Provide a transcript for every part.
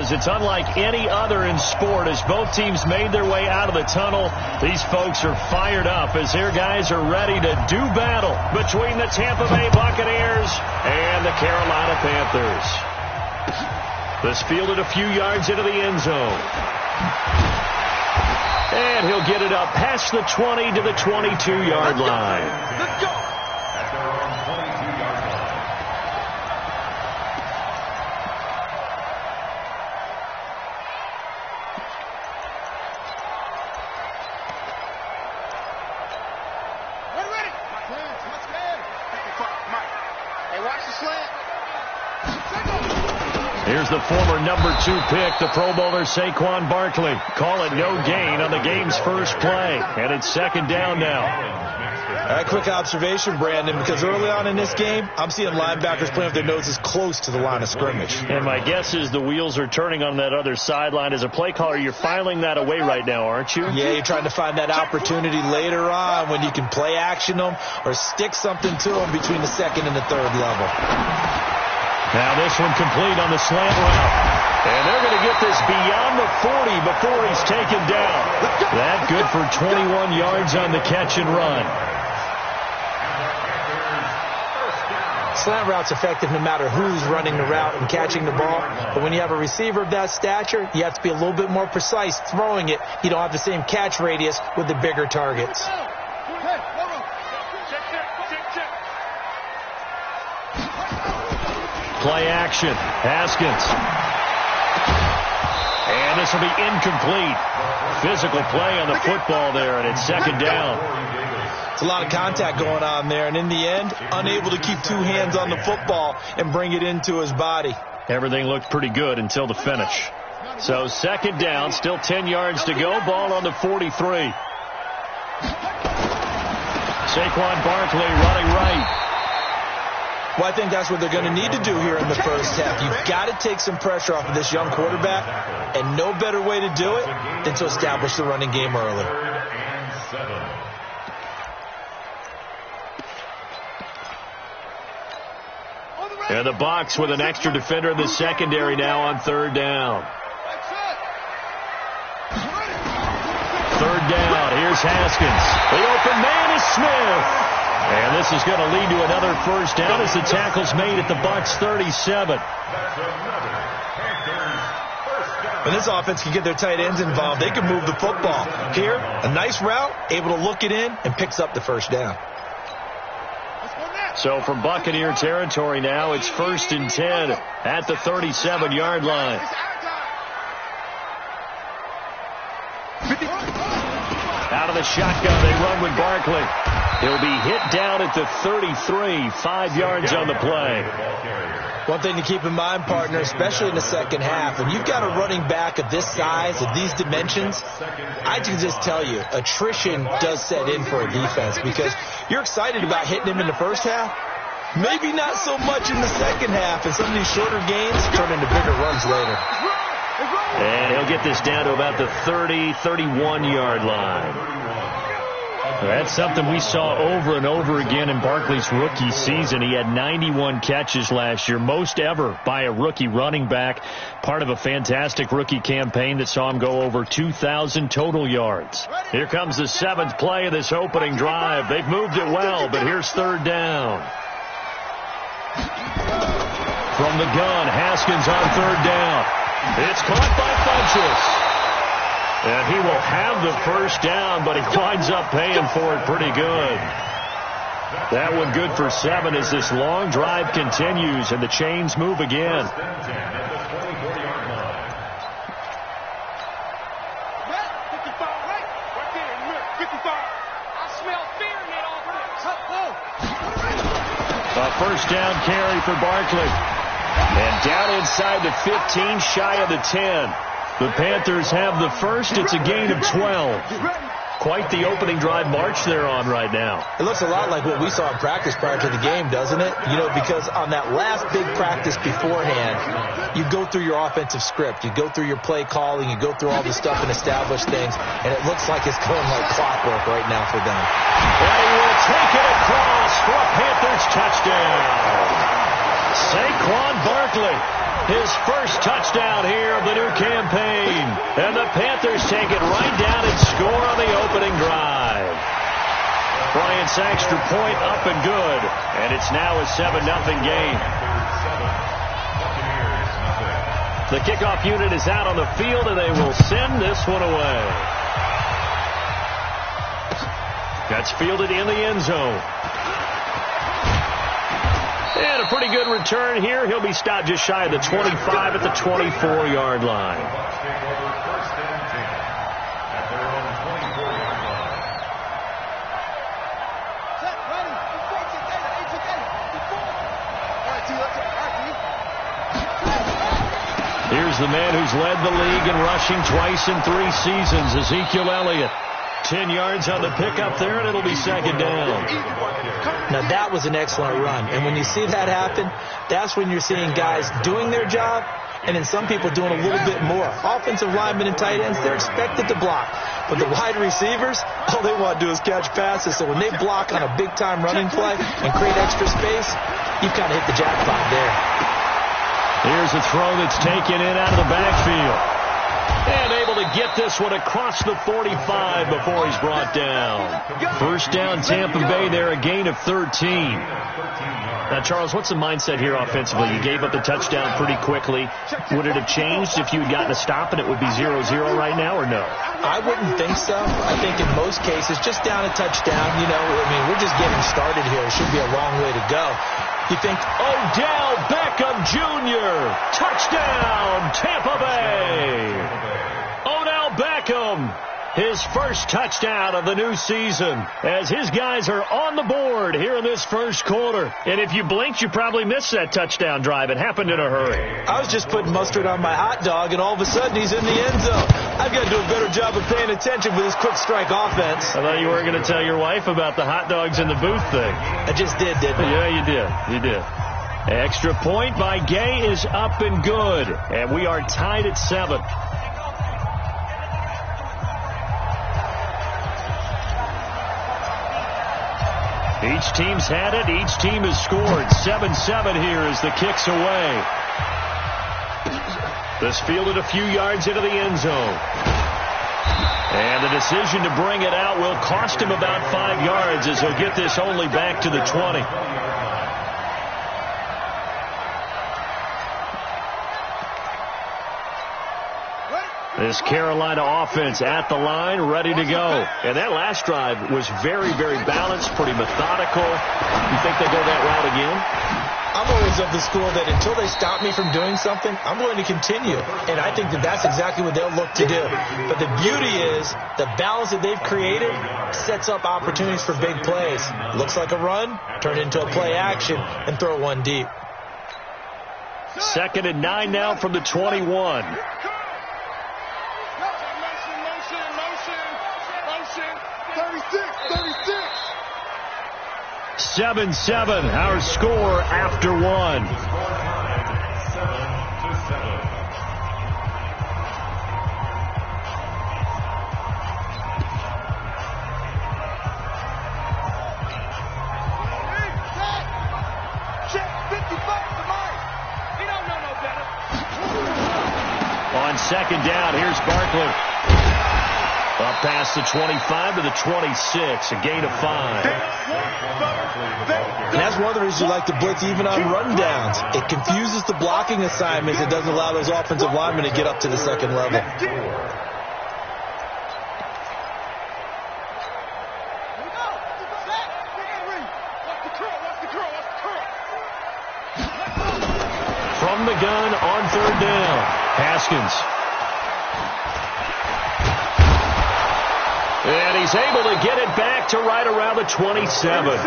because it's unlike any other in sport. As both teams made their way out of the tunnel, these folks are fired up as their guys are ready to do battle between the Tampa Bay Buccaneers and the Carolina Panthers. This fielded a few yards into the end zone. And he'll get it up past the 20 to the 22-yard line. Let's go. Here's the former number 2 pick, the Pro Bowler Saquon Barkley. Call it no gain on the game's first play. And it's second down now. All right, quick observation, Brandon, because early on in this game, I'm seeing linebackers playing with their noses close to the line of scrimmage. And my guess is the wheels are turning on that other sideline. As a play caller, you're filing that away right now, aren't you? Yeah, you're trying to find that opportunity later on when you can play action them or stick something to them between the second and the third level. Now this one complete on the slant route. And they're going to get this beyond the 40 before he's taken down. That good for 21 yards on the catch and run. Slant route's effective no matter who's running the route and catching the ball. But when you have a receiver of that stature, you have to be a little bit more precise throwing it. You don't have the same catch radius with the bigger targets. Play action. Haskins. And this will be incomplete. Physical play on the football there, and it's second down. It's a lot of contact going on there, and in the end, unable to keep two hands on the football and bring it into his body. Everything looked pretty good until the finish. So second down, still 10 yards to go. Ball on the 43. Saquon Barkley running right. Well, I think that's what they're going to need to do here in the first half. You've got to take some pressure off of this young quarterback, and no better way to do it than to establish the running game early. And the Bucs with an extra defender in the secondary now on third down. Third down. Here's Haskins. The open man is Smith. And this is going to lead to another first down as the tackle's made at the Bucs 37. When this offense can get their tight ends involved, they can move the football. Here, a nice route, able to look it in, and picks up the first down. So from Buccaneer territory now, it's 1st and 10 at the 37-yard line. Out of the shotgun, they run with Barkley. He'll be hit down at the 33, 5 yards on the play. One thing to keep in mind, partner, especially in the second half, when you've got a running back of this size, of these dimensions, I can just tell you, attrition does set in for a defense because you're excited about hitting him in the first half. Maybe not so much in the second half, and some of these shorter gains turn into bigger runs later. And he'll get this down to about the 30, 31-yard line. That's something we saw over and over again in Barkley's rookie season. He had 91 catches last year, most ever by a rookie running back, part of a fantastic rookie campaign that saw him go over 2,000 total yards. Here comes the 7th play of this opening drive. They've moved it well, but here's third down. From the gun, Haskins on third down. It's caught by Funchess. And he will have the first down, but he winds up paying for it pretty good. That one good for 7 as this long drive continues and the chains move again. A first down carry for Barkley. And down inside the 15, shy of the 10. The Panthers have the first. It's a gain of 12. Quite the opening drive march they're on right now. It looks a lot like what we saw in practice prior to the game, doesn't it? You know, because on that last big practice beforehand, you go through your offensive script. You go through your play calling. You go through all the stuff and establish things. And it looks like it's going like clockwork right now for them. And he will take it across for a Panthers touchdown. Saquon Barkley, his first touchdown here of the new And the Panthers take it right down and score on the opening drive. Bryant's extra point up and good. And it's now a 7-0 game. The kickoff unit is out on the field, and they will send this one away. That's fielded in the end zone. And a pretty good return here. He'll be stopped just shy of the 25 at the 24-yard line. Here's the man who's led the league in rushing twice in 3 seasons, Ezekiel Elliott. 10 yards on the pickup there, and it'll be second down. Now, that was an excellent run. And when you see that happen, that's when you're seeing guys doing their job, and then some people doing a little bit more. Offensive linemen and tight ends, they're expected to block. But the wide receivers, all they want to do is catch passes. So when they block on a big-time running play and create extra space, you've kind of hit the jackpot there. Here's a throw that's taken in out of the backfield. And able to get this one across the 45 before he's brought down. First down, Tampa Bay there, a gain of 13. Now, Charles, what's the mindset here offensively? You gave up the touchdown pretty quickly. Would it have changed if you had gotten a stop and it would be 0-0 right now, or no? I wouldn't think so. I think in most cases, just down a touchdown, we're just getting started here. It should be a long way to go. You think, Odell Beckham Jr., touchdown, Tampa Bay. Odell Beckham, his first touchdown of the new season, as his guys are on the board here in this first quarter. And if you blinked, you probably missed that touchdown drive. It happened in a hurry. I was just putting mustard on my hot dog, and all of a sudden he's in the end zone. I've got to do a better job of paying attention with this quick strike offense. I thought you were going to tell your wife about the hot dogs in the booth thing. I just did, didn't I? Yeah, you did. You did. Extra point by Gay is up and good. And we are tied at 7. Each team's had it. Each team has scored. 7-7 here as the kick's away. This fielded a few yards into the end zone. And the decision to bring it out will cost him about 5 yards as he'll get this only back to the 20. This Carolina offense at the line, ready to go. And that last drive was very, very balanced, pretty methodical. You think they go that route again? I'm always of the school that until they stop me from doing something, I'm going to continue. And I think that that's exactly what they'll look to do. But the beauty is the balance that they've created sets up opportunities for big plays. Looks like a run, turn it into a play action, and throw one deep. 2nd and 9 now from the 21. 7-7, our score after 1. On 2nd down, here's Barkley. Up past the 25 to the 26, a gain of 5. And that's one of the reasons you like to blitz even on rundowns. It confuses the blocking assignments. It doesn't allow those offensive linemen to get up to the second level. From the gun on 3rd down, Haskins. And he's able to get it back to right around the 27.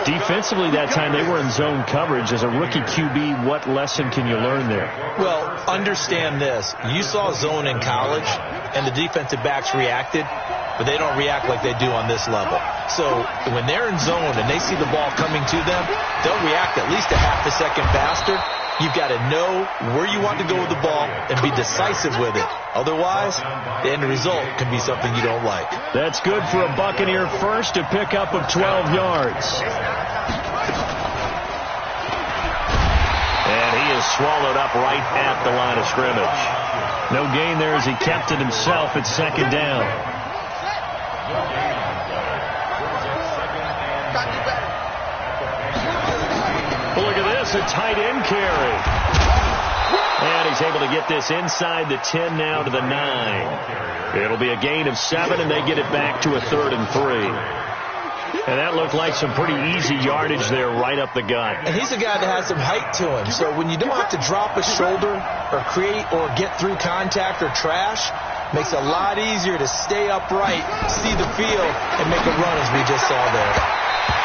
Defensively that time, they were in zone coverage. As a rookie QB, what lesson can you learn there? Well, understand this. You saw zone in college, and the defensive backs reacted, but they don't react like they do on this level. So when they're in zone and they see the ball coming to them, they'll react at least a half a second faster. You've got to know where you want to go with the ball and be decisive with it. Otherwise, the end result can be something you don't like. That's good for a Buccaneer first, a pickup of 12 yards. And he is swallowed up right at the line of scrimmage. No gain there as he kept it himself at second down. Look at this, a tight end carry. And he's able to get this inside the 10 now to the 9. It'll be a gain of 7, and they get it back to a 3rd and 3. And that looked like some pretty easy yardage there right up the gut. And he's a guy that has some height to him. So when you don't have to drop a shoulder or create or get through contact or trash, makes it a lot easier to stay upright, see the field, and make a run as we just saw there.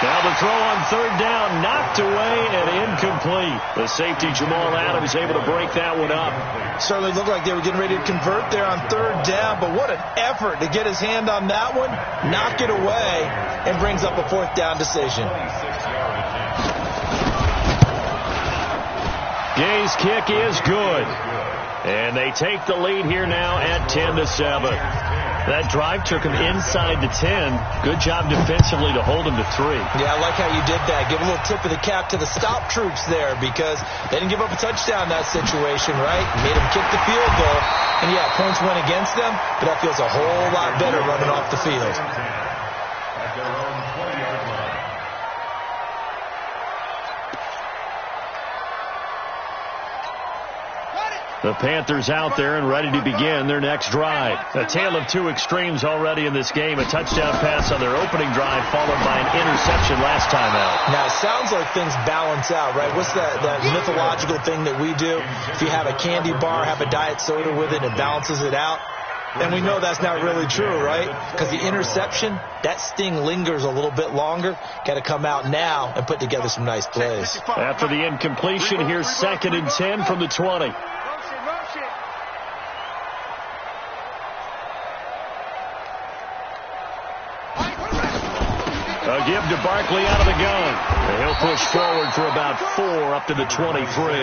Now the throw on 3rd down, knocked away and incomplete. The safety Jamal Adams able to break that one up. Certainly looked like they were getting ready to convert there on 3rd down, but what an effort to get his hand on that one, knock it away, and brings up a 4th down decision. Gay's kick is good. And they take the lead here now at 10-7. That drive took him inside the 10. Good job defensively to hold him to 3. Yeah, I like how you did that. Give a little tip of the cap to the stop troops there because they didn't give up a touchdown in that situation, right? Made them kick the field goal. And, yeah, points went against them, but that feels a whole lot better running off the field. The Panthers out there and ready to begin their next drive. A tale of two extremes already in this game. A touchdown pass on their opening drive followed by an interception last time out. Now, it sounds like things balance out, right? What's that mythological thing that we do? If you have a candy bar, have a diet soda with it, it balances it out. And we know that's not really true, right? Because the interception, that sting lingers a little bit longer. Got to come out now and put together some nice plays. After the incompletion, here's 2nd and 10 from the 20. A give to Barkley out of the gun. And he'll push forward for about 4 up to the 23.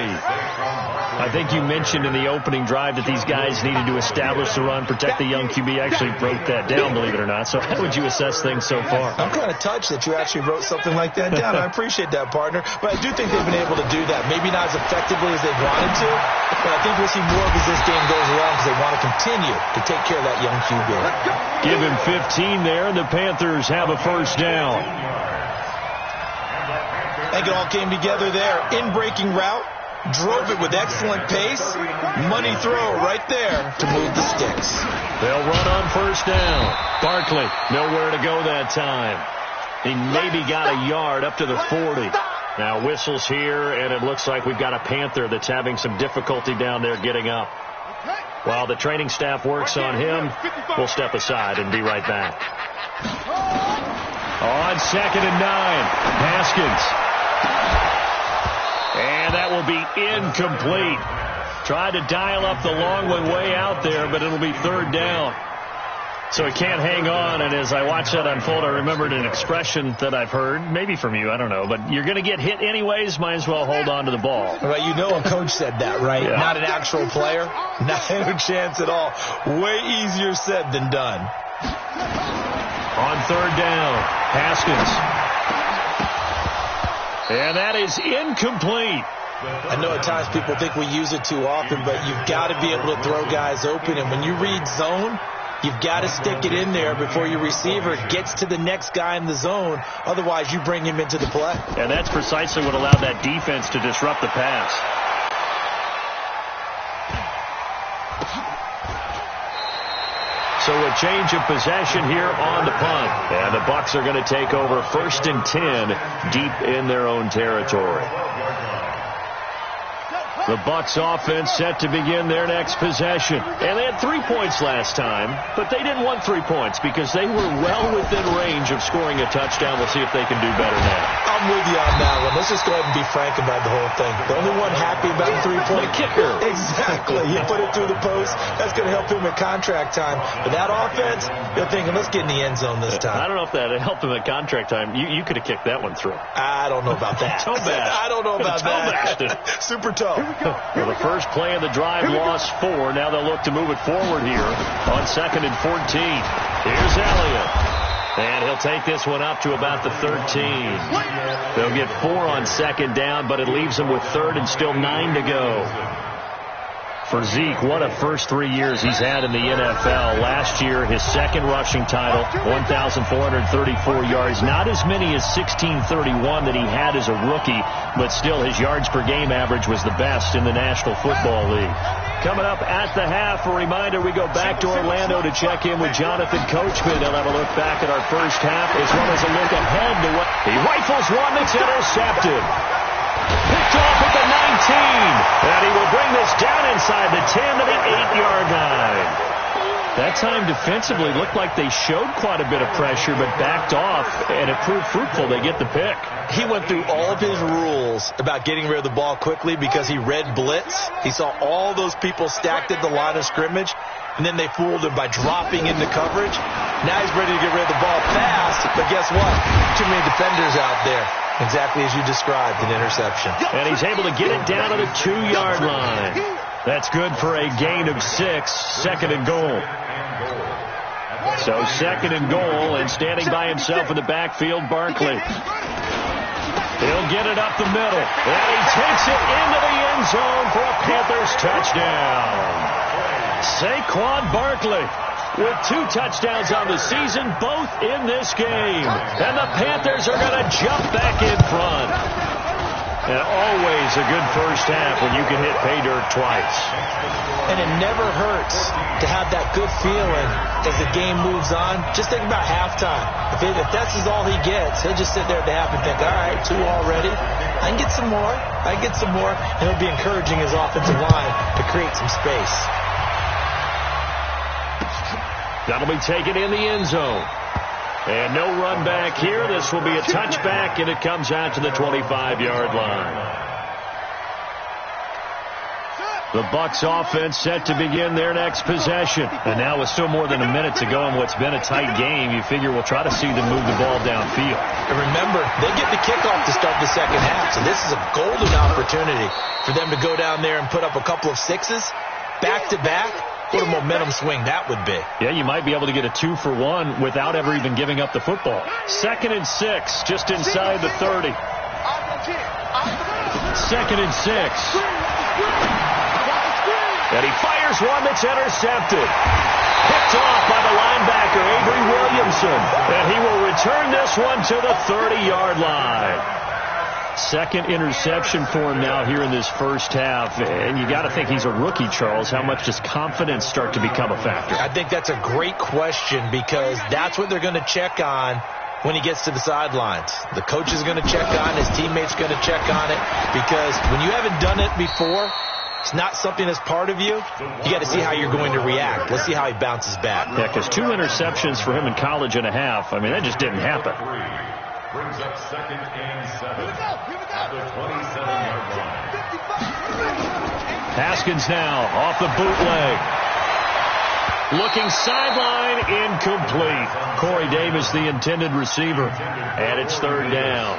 I think you mentioned in the opening drive that these guys needed to establish the run, protect the young QB. Actually wrote that down, believe it or not. So how would you assess things so far? I'm kind of touched that you actually wrote something like that down. I appreciate that, partner. But I do think they've been able to do that. Maybe not as effectively as they wanted to, but I think we'll see more of as this game goes along because they want to continue to take care of that young QB. Give him 15 there, and the Panthers have a 1st down. I think it all came together there. In-breaking route, drove it with excellent pace. Money throw right there to move the sticks. They'll run on 1st down. Barkley, nowhere to go that time. He maybe got a yard up to the 40. Now whistles here, and it looks like we've got a Panther that's having some difficulty down there getting up. While the training staff works on him, we'll step aside and be right back. On 2nd and 9, Haskins. And that will be incomplete. Tried to dial up the long one way out there, but it'll be 3rd down. So he can't hang on, and as I watch that unfold, I remembered an expression that I've heard, maybe from you, I don't know, but you're going to get hit anyways, might as well hold on to the ball. Right, you know a coach said that, right? Yeah. Not an actual player. Not a chance at all. Way easier said than done. On 3rd down, Haskins. And that is incomplete. I know at times people think we use it too often, but you've got to be able to throw guys open. And when you read zone, you've got to stick it in there before your receiver gets to the next guy in the zone. Otherwise, you bring him into the play. And that's precisely what allowed that defense to disrupt the pass. So a change of possession here on the punt. And the Bucs are going to take over 1st and 10 deep in their own territory. The Bucs offense set to begin their next possession. And they had 3 points last time, but they didn't want 3 points because they were well within range of scoring a touchdown. We'll see if they can do better now. I'm with you on that one. Let's just go ahead and be frank about the whole thing. The only one happy about the 3-point kicker. Exactly. You put it through the post. That's going to help him at contract time. But that offense, they're thinking, let's get in the end zone this time. I don't know if that helped him at contract time. You could have kicked that one through. I don't know about that. Toe bash. I don't know about that. Super toe. Well, the first play of the drive lost 4. Now they'll look to move it forward here on 2nd and 14. Here's Elliott. And he'll take this one up to about the 13. They'll get 4 on 2nd down, but it leaves them with 3rd and still 9 to go. For Zeke, what a first 3 years he's had in the NFL. Last year, his second rushing title, 1,434 yards. Not as many as 1,631 that he had as a rookie, but still his yards per game average was the best in the National Football League. Coming up at the half, a reminder, we go back to Orlando to check in with Jonathan Coachman. He'll have a look back at our first half as well as a look ahead to what he rifles one that's intercepted. Picked off at the 19, and he will bring this down inside the 10 to the 8-yard line. That time defensively looked like they showed quite a bit of pressure but backed off, and it proved fruitful. They get the pick. He went through all of his rules about getting rid of the ball quickly because he read blitz. He saw all those people stacked at the line of scrimmage, and then they fooled him by dropping into coverage. Now he's ready to get rid of the ball fast, but guess what? Too many defenders out there. Exactly as you described, an interception. And he's able to get it down to the 2-yard line. That's good for a gain of 6, second and goal. So second and goal, and standing by himself in the backfield, Barkley. He'll get it up the middle, and he takes it into the end zone for a Panthers touchdown. Saquon Barkley with 2 touchdowns on the season, both in this game. And the Panthers are going to jump back in front. And always a good first half when you can hit pay dirt twice. And it never hurts to have that good feeling as the game moves on. Just think about halftime. If that's all he gets, he'll just sit there at the half and think, all right, 2 already. I can get some more. I can get some more. And he'll be encouraging his offensive line to create some space. That'll be taken in the end zone. And no run back here. This will be a touchback, and it comes out to the 25-yard line. The Bucs offense set to begin their next possession. And now with still more than a minute to go in what's been a tight game, you figure we'll try to see them move the ball downfield. And remember, they get the kickoff to start the second half, so this is a golden opportunity for them to go down there and put up a couple of 6s back-to-back. What a momentum swing that would be. Yeah, you might be able to get a 2-for-1 without ever even giving up the football. 2nd and 6, just inside the 30. 2nd and 6. And he fires one that's intercepted. Picked off by the linebacker, Avery Williamson. And he will return this one to the 30-yard line. Second interception for him now here in this first half. And you got to think he's a rookie, Charles. How much does confidence start to become a factor? I think that's a great question because that's what they're going to check on when he gets to the sidelines. The coach is going to check on, his teammates going to check on it, because when you haven't done it before, it's not something that's part of you. You got to see how you're going to react. Let's see how he bounces back. Yeah, because 2 interceptions for him in college and a half. I mean, that just didn't happen. Brings up 2nd and 7 at the 27-yard line. Haskins now off the bootleg. Looking sideline, incomplete. Corey Davis, the intended receiver. And it's 3rd down.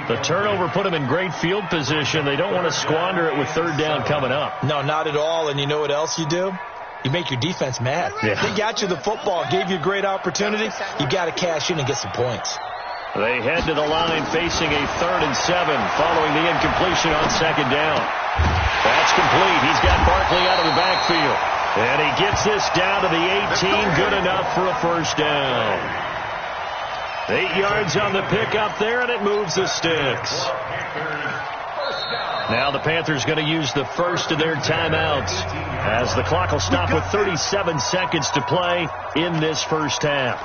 The turnover put him in great field position. They don't want to squander it with 3rd down coming up. No, not at all. And you know what else you do? You make your defense mad. Yeah. They got you the football, gave you a great opportunity. You got to cash in and get some points. They head to the line facing a 3rd and 7 following the incompletion on 2nd down. That's complete. He's got Barkley out of the backfield. And he gets this down to the 18. Good enough for a 1st down. 8 yards on the pickup there, and it moves the sticks. Now the Panthers going to use the first of their timeouts as the clock will stop with 37 seconds to play in this first half.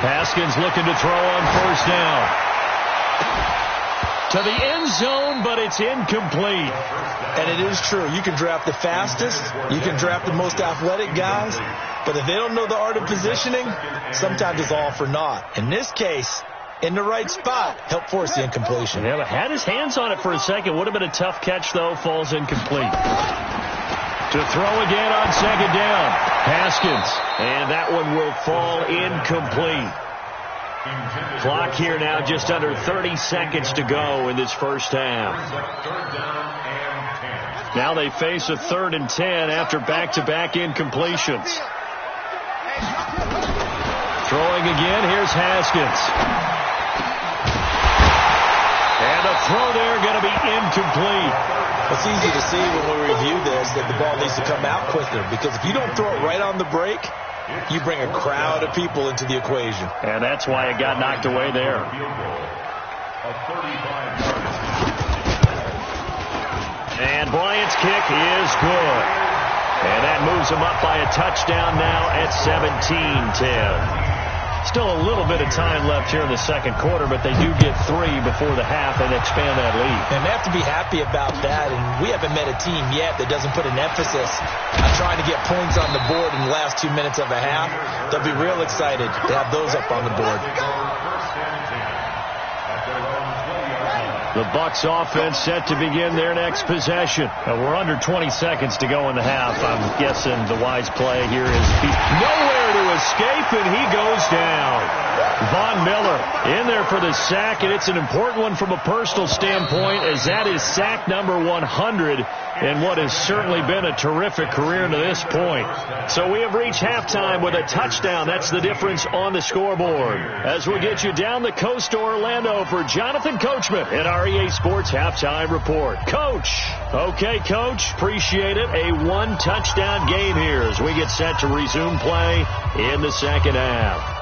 Haskins looking to throw on 1st down. To the end zone, but it's incomplete. And it is true. You can draft the fastest. You can draft the most athletic guys. But if they don't know the art of positioning, sometimes it's all for naught. In this case, in the right spot, helped force the incompletion. Yeah, but had his hands on it for a second. Would have been a tough catch, though. Falls incomplete. To throw again on 2nd down. Haskins. And that one will fall incomplete. Clock here now just under 30 seconds to go in this first half. Now they face a 3rd and 10 after back-to-back incompletions. Throwing again, here's Haskins. And a throw there going to be incomplete. It's easy to see when we review this that the ball needs to come out quicker, because if you don't throw it right on the break, you bring a crowd of people into the equation. And that's why it got knocked away there. And Bryant's kick is good. And that moves him up by a touchdown now at 17-10. Still a little bit of time left here in the second quarter, but they do get 3 before the half and expand that lead. And they have to be happy about that, and we haven't met a team yet that doesn't put an emphasis on trying to get points on the board in the last 2 minutes of a half. They'll be real excited to have those up on the board. The Bucs offense set to begin their next possession. We're under 20 seconds to go in the half. I'm guessing the wise play here is he's nowhere to escape, and he goes down. Von Miller in there for the sack, and it's an important one from a personal standpoint, as that is sack number 100 in what has certainly been a terrific career to this point. So we have reached halftime with a touchdown. That's the difference on the scoreboard. As we get you down the coast to Orlando for Jonathan Coachman in our EA Sports Halftime Report. Coach. Okay, Coach. Appreciate it. A 1-touchdown game here as we get set to resume play in the second half.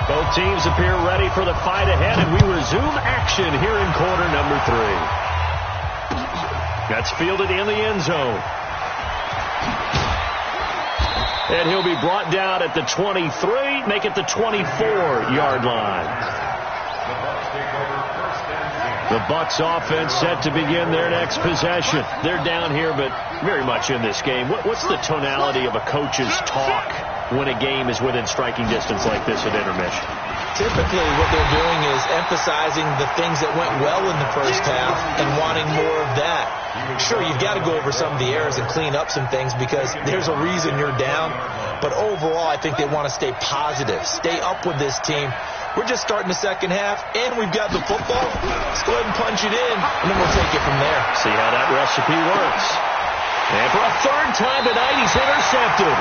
Both teams appear ready for the fight ahead, and we resume action here in quarter number 3. That's fielded in the end zone. And he'll be brought down at the 23, make it the 24-yard line. The Bucs offense set to begin their next possession. They're down here, but very much in this game. What's the tonality of a coach's talk when a game is within striking distance like this at intermission? Typically, what they're doing is emphasizing the things that went well in the first half and wanting more of that. Sure, you've got to go over some of the errors and clean up some things because there's a reason you're down. But overall, I think they want to stay positive, stay up with this team. We're just starting the second half, and we've got the football. Let's go ahead and punch it in, and then we'll take it from there. See how that recipe works. And for a 3rd time tonight, he's intercepted.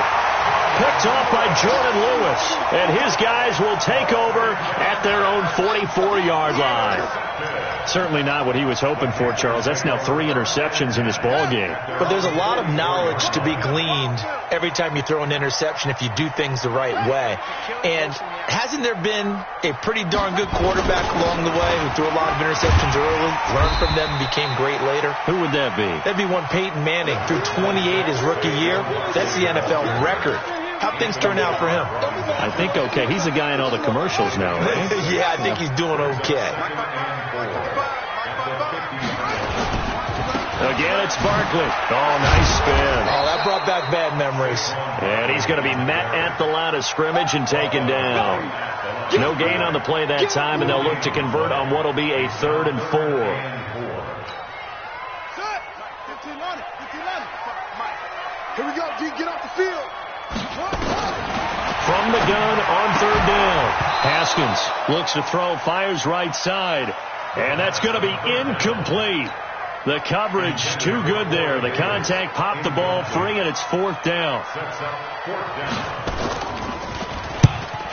Picked off by Jordan Lewis, and his guys will take over at their own 44-yard line. Certainly not what he was hoping for, Charles. That's now 3 interceptions in this ball game. But there's a lot of knowledge to be gleaned every time you throw an interception if you do things the right way. And hasn't there been a pretty darn good quarterback along the way who threw a lot of interceptions early, learned from them, and became great later? Who would that be? That'd be one Peyton Manning. Threw 28 his rookie year. That's the NFL record. How'd things turn out for him? I think okay. He's the guy in all the commercials now, right? Yeah, I think he's doing okay. Again, it's Barkley. Oh, nice spin. Oh, that brought back bad memories. And he's going to be met at the line of scrimmage and taken down. No gain on the play that time, and they'll look to convert on what will be a 3rd and 4. Here we go, G. Get off the field. From the gun on 3rd down. Haskins looks to throw, fires right side. And that's going to be incomplete. The coverage too good there. The contact popped the ball free, and it's 4th down.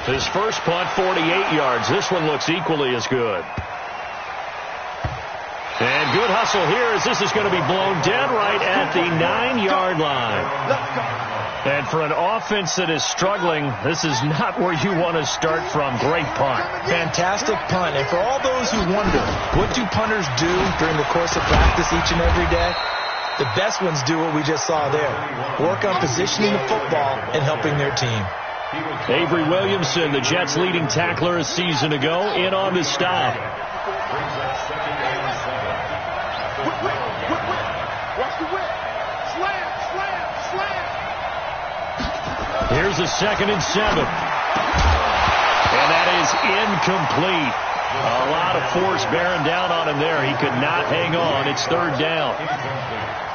His first punt, 48 yards. This one looks equally as good. And good hustle here as this is going to be blown dead right at the 9-yard line. And for an offense that is struggling, this is not where you want to start from. Great punt. Fantastic punt. And for all those who wonder, what do punters do during the course of practice each and every day? The best ones do what we just saw there. Work on positioning the football and helping their team. Avery Williamson, the Jets' leading tackler a season ago, in on the stop. Here's a 2nd and 7. And that is incomplete. A lot of force bearing down on him there. He could not hang on. It's 3rd down.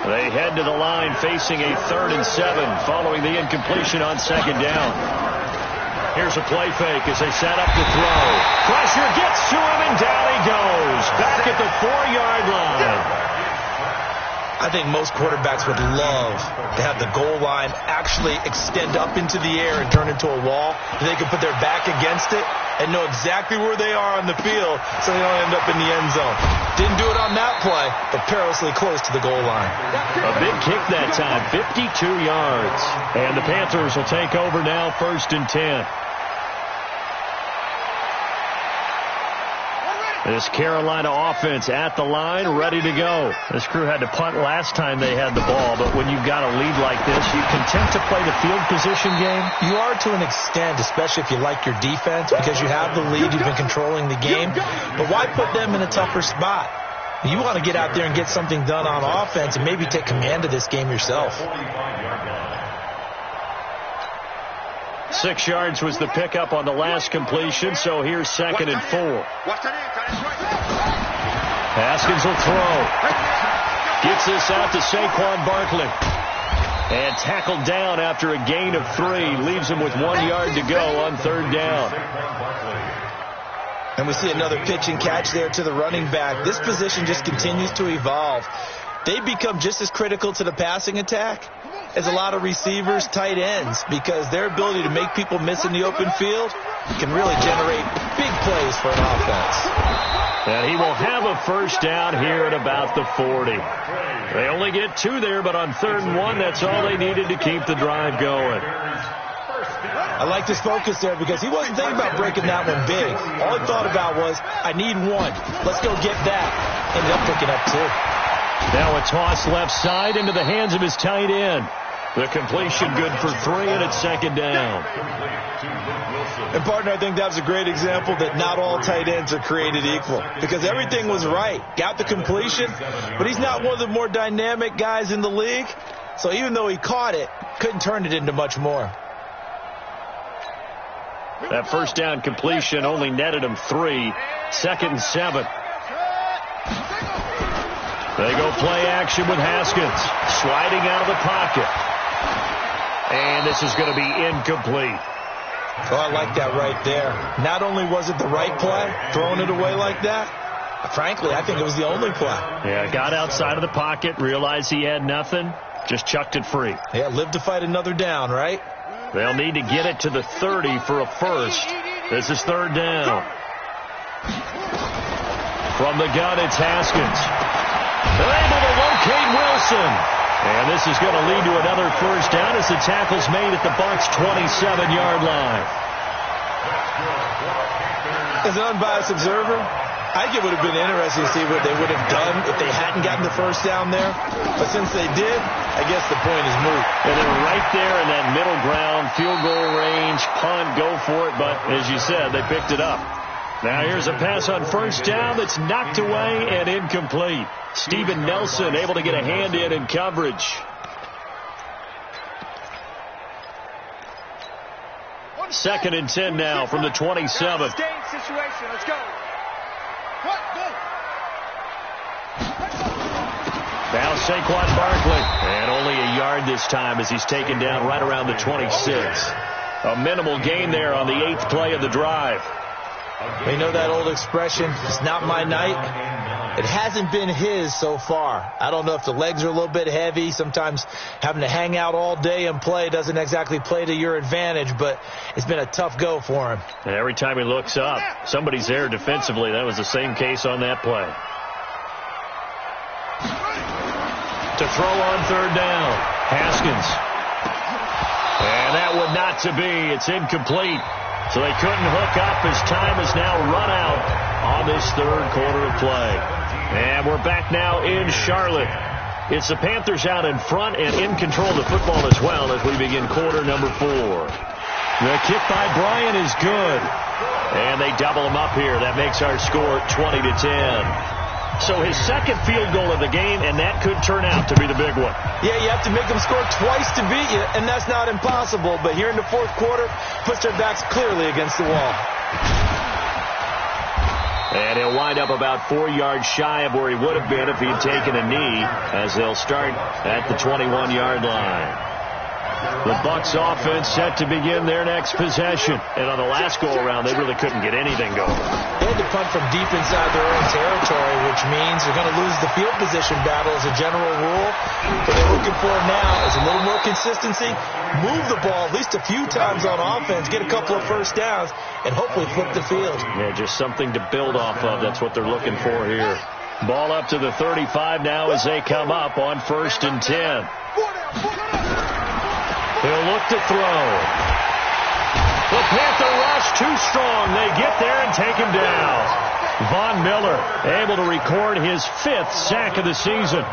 They head to the line facing a 3rd and 7 following the incompletion on 2nd down. Here's a play fake as they set up to throw. Pressure gets to him, and down he goes. Back at the 4-yard line. I think most quarterbacks would love to have the goal line actually extend up into the air and turn into a wall. They can put their back against it and know exactly where they are on the field so they don't end up in the end zone. Didn't do it on that play, but perilously close to the goal line. A big kick that time, 52 yards. And the Panthers will take over now, 1st and 10. This Carolina offense at the line, ready to go. This crew had to punt last time they had the ball, but when you've got a lead like this, you content to play the field position game? You are to an extent, especially if you like your defense, because you have the lead, you've been controlling the game. But why put them in a tougher spot? You want to get out there and get something done on offense and maybe take command of this game yourself. 6 yards was the pickup on the last completion, so here's 2nd and 4. Haskins will throw. Gets this out to Saquon Barkley. And tackled down after a gain of 3. Leaves him with 1 yard to go on 3rd down. And we see another pitch and catch there to the running back. This position just continues to evolve. They become just as critical to the passing attack as a lot of receivers, tight ends, because their ability to make people miss in the open field can really generate big plays for an offense. And he will have a 1st down here at about the 40. They only get 2 there, but on 3rd and 1, that's all they needed to keep the drive going. I like this focus there because he wasn't thinking about breaking that one big. All he thought about was, I need 1. Let's go get that. Ended up picking up 2. Now a toss left side into the hands of his tight end. The completion good for 3, and it's 2nd down. And, partner, I think that was a great example that not all tight ends are created equal, because everything was right. Got the completion, but he's not one of the more dynamic guys in the league. So even though he caught it, couldn't turn it into much more. That 1st down completion only netted him 3. 2nd and 7. They go play action with Haskins. Sliding out of the pocket. And this is going to be incomplete. Oh, I like that right there. Not only was it the right play, throwing it away like that, frankly, I think it was the only play. Yeah, got outside of the pocket, realized he had nothing, just chucked it free. Yeah, live to fight another down, right? They'll need to get it to the 30 for a 1st. This is 3rd down. From the gun, it's Haskins. They're able to locate Wilson. And this is going to lead to another 1st down as the tackle's made at the Bucs' 27-yard line. As an unbiased observer, I think it would have been interesting to see what they would have done if they hadn't gotten the 1st down there. But since they did, I guess the point is moot. And they're right there in that middle ground, field goal range, punt, go for it. But as you said, they picked it up. Now here's a pass on 1st down that's knocked away and incomplete. Steven Nelson able to get a hand in coverage. 2nd and 10 now from the 27. Situation. Let's go. Now Saquon Barkley. And only a yard this time as he's taken down right around the 26. A minimal gain there on the 8th play of the drive. You know that old expression, it's not my night? It hasn't been his so far. I don't know if the legs are a little bit heavy. Sometimes having to hang out all day and play doesn't exactly play to your advantage, but it's been a tough go for him. And every time he looks up, somebody's there defensively. That was the same case on that play. To throw on 3rd down, Haskins. And that one not to be. It's incomplete. So they couldn't hook up as time is now run out on this 3rd quarter of play. And we're back now in Charlotte. It's the Panthers out in front and in control of the football as well as we begin quarter number 4. The kick by Bryant is good. And they double him up here. That makes our score 20-10. So his 2nd field goal of the game, and that could turn out to be the big one. Yeah, you have to make them score twice to beat you, and that's not impossible. But here in the 4th quarter, puts their backs clearly against the wall. And he'll wind up about 4 yards shy of where he would have been if he'd taken a knee, as they'll start at the 21-yard line. The Bucs offense set to begin their next possession. And on the last go-around, they really couldn't get anything going. They had to punt from deep inside their own territory, which means they're going to lose the field position battle as a general rule. What they're looking for now is a little more consistency, move the ball at least a few times on offense, get a couple of first downs, and hopefully flip the field. Yeah, just something to build off of. That's what they're looking for here. Ball up to the 35 now as they come up on 1st and 10. He'll look to throw. The Panther rush too strong. They get there and take him down. Von Miller able to record his 5th sack of the season.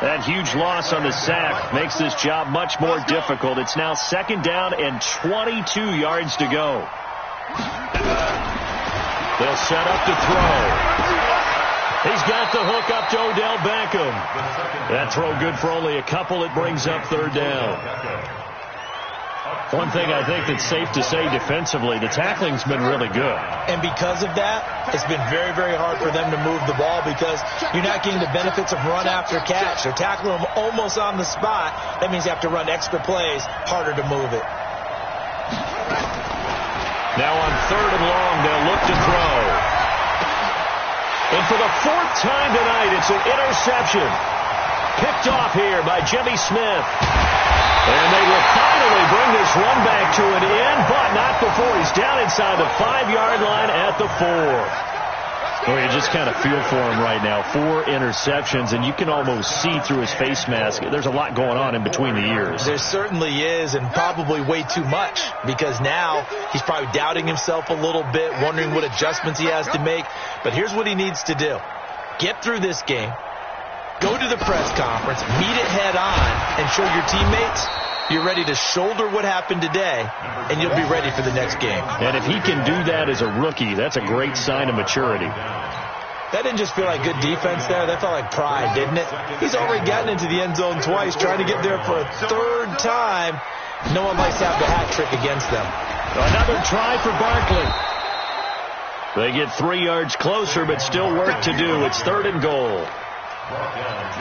That huge loss on the sack makes this job much more difficult. It's now 2nd down and 22 yards to go. They'll set up to throw. He's got the hook up to Odell Beckham. That throw good for only a couple. It brings up 3rd down. One thing I think that's safe to say defensively, the tackling's been really good. And because of that, it's been very, very hard for them to move the ball because you're not getting the benefits of run after catch. They're tackling them almost on the spot. That means you have to run extra plays, harder to move it. Now on 3rd and long, they'll look to throw. And for the 4th time tonight, it's an interception. Picked off here by Jimmy Smith. And they will finally bring this run back to an end, but not before he's down inside the 5-yard line at the 4. Well, you just kind of feel for him right now. 4 interceptions, and you can almost see through his face mask. There's a lot going on in between the ears. There certainly is, and probably way too much, because now he's probably doubting himself a little bit, wondering what adjustments he has to make. But here's what he needs to do. Get through this game. Go to the press conference, meet it head on, and show your teammates you're ready to shoulder what happened today, and you'll be ready for the next game. And if he can do that as a rookie, that's a great sign of maturity. That didn't just feel like good defense there. That felt like pride, didn't it? He's already gotten into the end zone twice, trying to get there for a 3rd time. No one likes to have the hat trick against them. Another try for Barkley. They get 3 yards closer, but still work to do. It's 3rd and goal.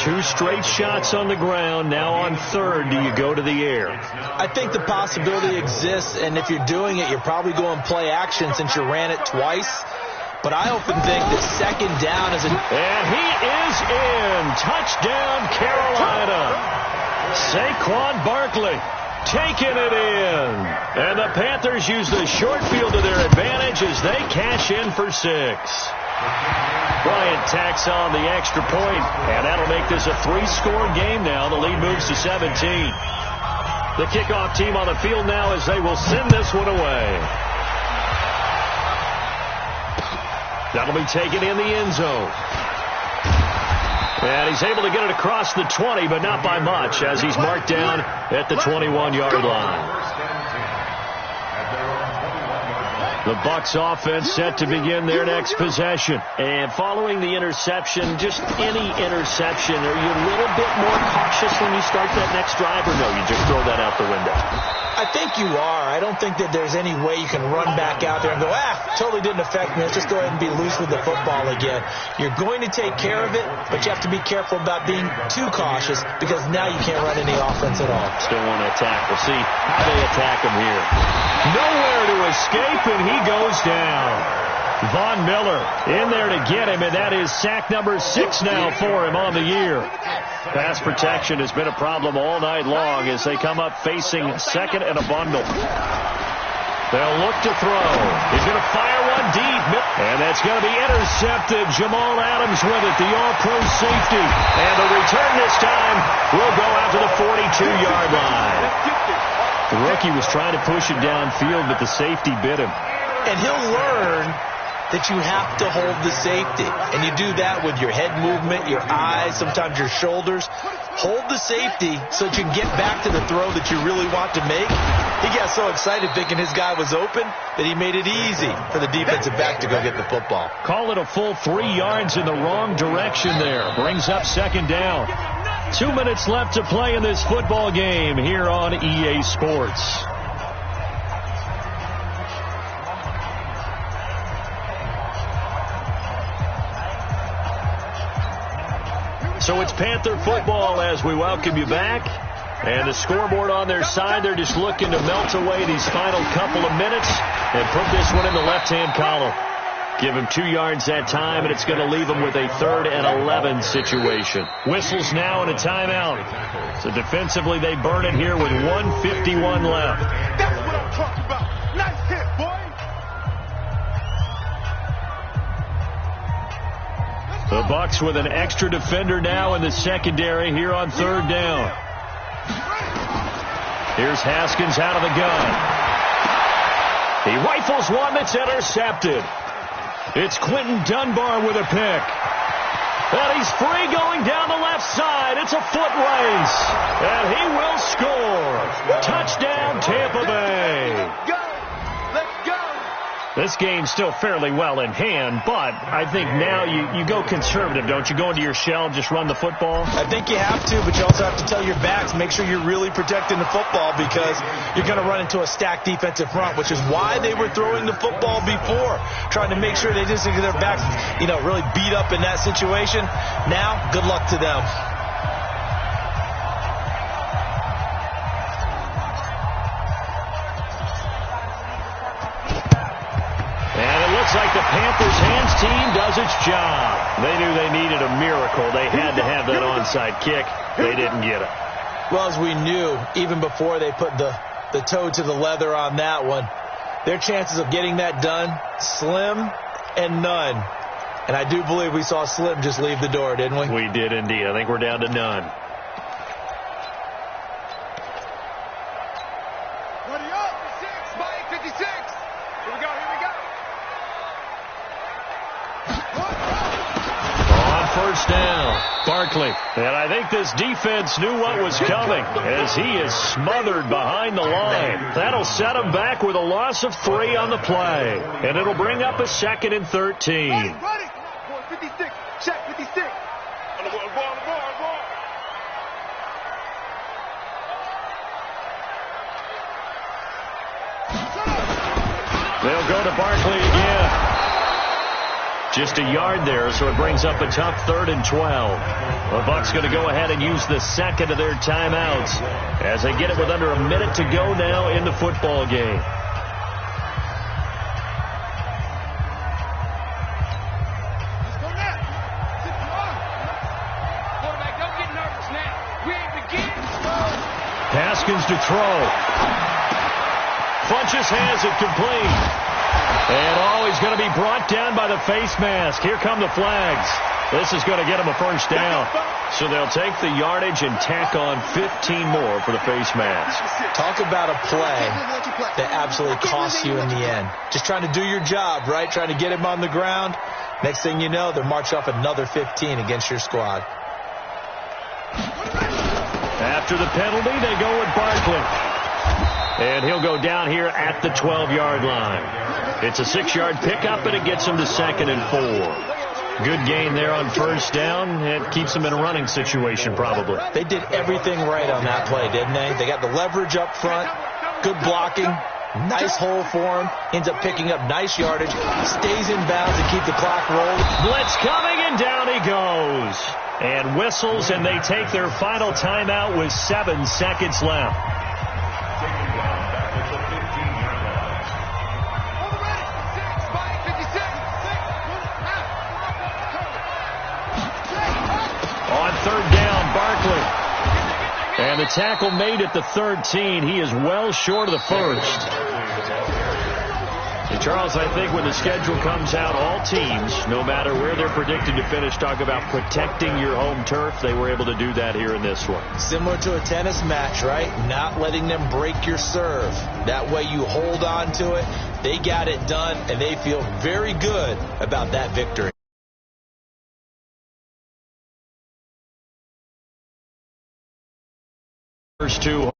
2 straight shots on the ground. Now on 3rd, do you go to the air? I think the possibility exists, and if you're doing it, you're probably going play action since you ran it twice. But I often think that 2nd down is And he is in. Touchdown, Carolina. Saquon Barkley taking it in. And the Panthers use the short field to their advantage as they cash in for 6. Bryant tacks on the extra point, and that'll make this a 3-score game now. The lead moves to 17. The kickoff team on the field now as they will send this one away. That'll be taken in the end zone. And he's able to get it across the 20, but not by much, as he's marked down at the 21-yard line. The Bucs offense set to begin their next possession. And following the interception, just any interception, are you a little bit more cautious when you start that next drive, or no, you just throw that out the window? I think you are. I don't think that there's any way you can run back out there and go, totally didn't affect me. Let's just go ahead and be loose with the football again. You're going to take care of it, but you have to be careful about being too cautious because now you can't run any offense at all. Still want to attack. We'll see how they attack him here. Nowhere to escape, and he goes down. Von Miller in there to get him, and that is sack number 6 now for him on the year. Pass protection has been a problem all night long as they come up facing 2nd and a bundle. They'll look to throw. He's going to fire one deep, and that's going to be intercepted. Jamal Adams with it, the all-pro safety. And the return this time will go out to the 42-yard line. The rookie was trying to push it downfield, but the safety bit him. And he'll learn that you have to hold the safety. And you do that with your head movement, your eyes, sometimes your shoulders. Hold the safety so that you can get back to the throw that you really want to make. He got so excited thinking his guy was open that he made it easy for the defensive back to go get the football. Call it a full 3 yards in the wrong direction there. Brings up 2nd down. 2 minutes left to play in this football game here on EA Sports. So it's Panther football as we welcome you back. And the scoreboard on their side, they're just looking to melt away these final couple of minutes and put this one in the left-hand column. Give him 2 yards that time, and it's going to leave him with a 3rd and 11 situation. Whistles now and a timeout. So defensively, they burn it here with 1:51 left. That's what I'm talking about. Nice hit, boy. The Bucs with an extra defender now in the secondary here on 3rd down. Here's Haskins out of the gun. He rifles one that's intercepted. It's Quentin Dunbar with a pick. And he's free going down the left side. It's a foot race. And he will score. Touchdown, Tampa Bay. Let's go. Let's go. This game's still fairly well in hand, but I think now you go conservative, don't you? Go into your shell and just run the football? I think you have to, but you also have to tell your backs, make sure you're really protecting the football because you're going to run into a stacked defensive front, which is why they were throwing the football before, trying to make sure they didn't get their backs, really beat up in that situation. Now, good luck to them. Looks like the Panthers' hands team does its job. They knew they needed a miracle. They had to have that onside kick. They didn't get it. Well, as we knew, even before they put the toe to the leather on that one, their chances of getting that done, slim and none. And I do believe we saw Slim just leave the door, didn't we? We did indeed. I think we're down to none. Ready up. 56. Here we go. On 1st down, Barkley. And I think this defense knew what was coming as he is smothered behind the line. That'll set him back with a loss of 3 on the play. And it'll bring up a 2nd and 13. Ready. 56. Check 56. On the ball. They'll go to Barkley again. Just a yard there, so it brings up a tough 3rd and 12. The Bucs going to go ahead and use the 2nd of their timeouts as they get it with under a minute to go now in the football game. Let's go now. Quarterback, don't get nervous now. We ain't beginning. Haskins to throw. Funches has it complete. And he's going to be brought down by the face mask. Here come the flags. This is going to get him a 1st down. So they'll take the yardage and tack on 15 more for the face mask. Talk about a play that absolutely costs you in the end. Just trying to do your job, right? Trying to get him on the ground. Next thing you know, they're marching off another 15 against your squad. After the penalty, they go with Barkley. And he'll go down here at the 12-yard line. It's a 6-yard pickup, and it gets him to 2nd and 4. Good gain there on 1st down. It keeps them in a running situation, probably. They did everything right on that play, didn't they? They got the leverage up front, good blocking, nice hole for him, ends up picking up nice yardage, stays in bounds to keep the clock rolling. Blitz coming, and down he goes. And whistles, and they take their final timeout with 7 seconds left. On 3rd down, Barkley. And the tackle made at the 13. He is well short of the 1st. And Charles, I think when the schedule comes out, all teams, no matter where they're predicted to finish, talk about protecting your home turf. They were able to do that here in this one. Similar to a tennis match, right? Not letting them break your serve. That way you hold on to it. They got it done, and they feel very good about that victory. First 2.